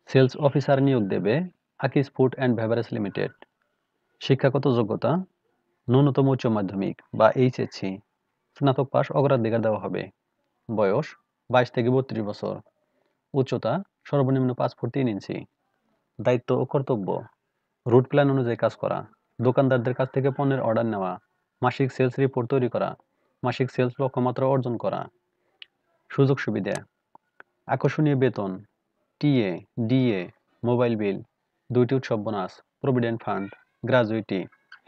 Sales officer নিয়োগ দেবে Akij food and beverage limited. শিক্ষাগত যোগ্যতা ন্যূনতম উচ্চ মাধ্যমিক বা এইচএসসি, স্নাতক পাস অগ্রাধিকার দেওয়া হবে। বয়স 22 থেকে 32 বছর। উচ্চতা সর্বনিম্ন 5 ফুট 3 ইঞ্চি। দায়িত্ব ও কর্তব্য রুট প্ল্যান অনুযায়ী কাজ করা, দোকানদারদের কাছ থেকে পণ্যের অর্ডার নেওয়া, মাসিক সেলস রিপোর্ট তৈরি করা, মাসিক সেলস লক্ষ্যমাত্রা অর্জন করা। সুযোগ সুবিধা আকর্ষণীয় বেতন, টিএ, ডিএ, মোবাইল বিল, 2টি উৎসব bonus, provident fund, gratuity,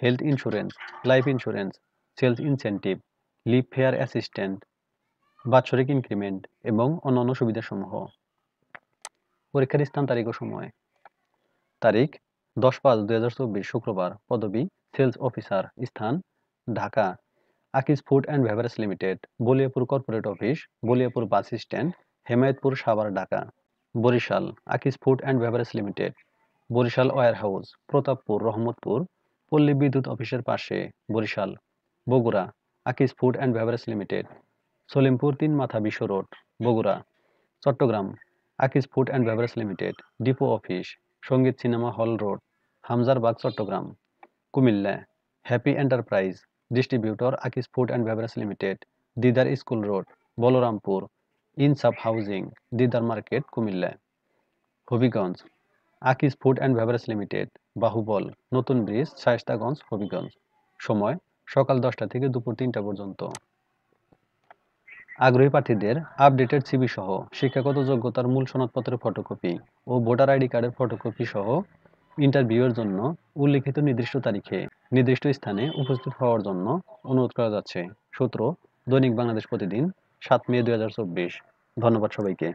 health insurance, life insurance, sales incentive, leave fare assistant, বাৎসরিক ইনক্রিমেন্ট এবং অন্যান্য সুবিধাসমূহ। পরীক্ষার স্থান, তারিখ ও সময়। তারিখ 10/5/2024 শুক্রবার। পদবি সেলস অফিসার। স্থান Dhaka. Akij food and beverage limited, Baliapur corporate office, Baliapur bus stand, Hemayetpur, Savar, Dhaka. Barishal Akij food and beverage limited, Barishal warehouse, Pratappur, Rahmatpur, Palli Bidyut অফিসের পাশে, Barishal. Bogura Akij food and beverage limited, Salimpur 3 মাথা Bishwa road, Bogura. Chattogram Akij food and beverage limited, depot office, Sangeet cinema hall road, Hamzarbagh, Chattogram. Cumilla happy enterprise distributor Akij food and beverage limited, Didar school road, Balarampur, Insaf housing, Didar market, Cumilla. Habiganj Akij food and beverage limited, Bahubal, নতুন bridge, Shayestaganj, Habiganj. সময় সকাল 10টা থেকে দুপুর 3টা পর্যন্ত। আগ্রহী প্রার্থীদের আপডেটেড সিভি সহ শিক্ষাগত যোগ্যতার মূল সনদপত্রের ফটোকপি ও ভোটার আইডি কার্ডের ফটোকপি সহ ইন্টারভিউয়ের জন্য উল্লিখিত নির্দিষ্ট তারিখে নির্দিষ্ট স্থানে উপস্থিত হওয়ার জন্য অনুরোধ করা যাচ্ছে। সূত্র দৈনিক বাংলাদেশ প্রতিদিন, 7 মে 2024। ধন্যবাদ সবাইকে।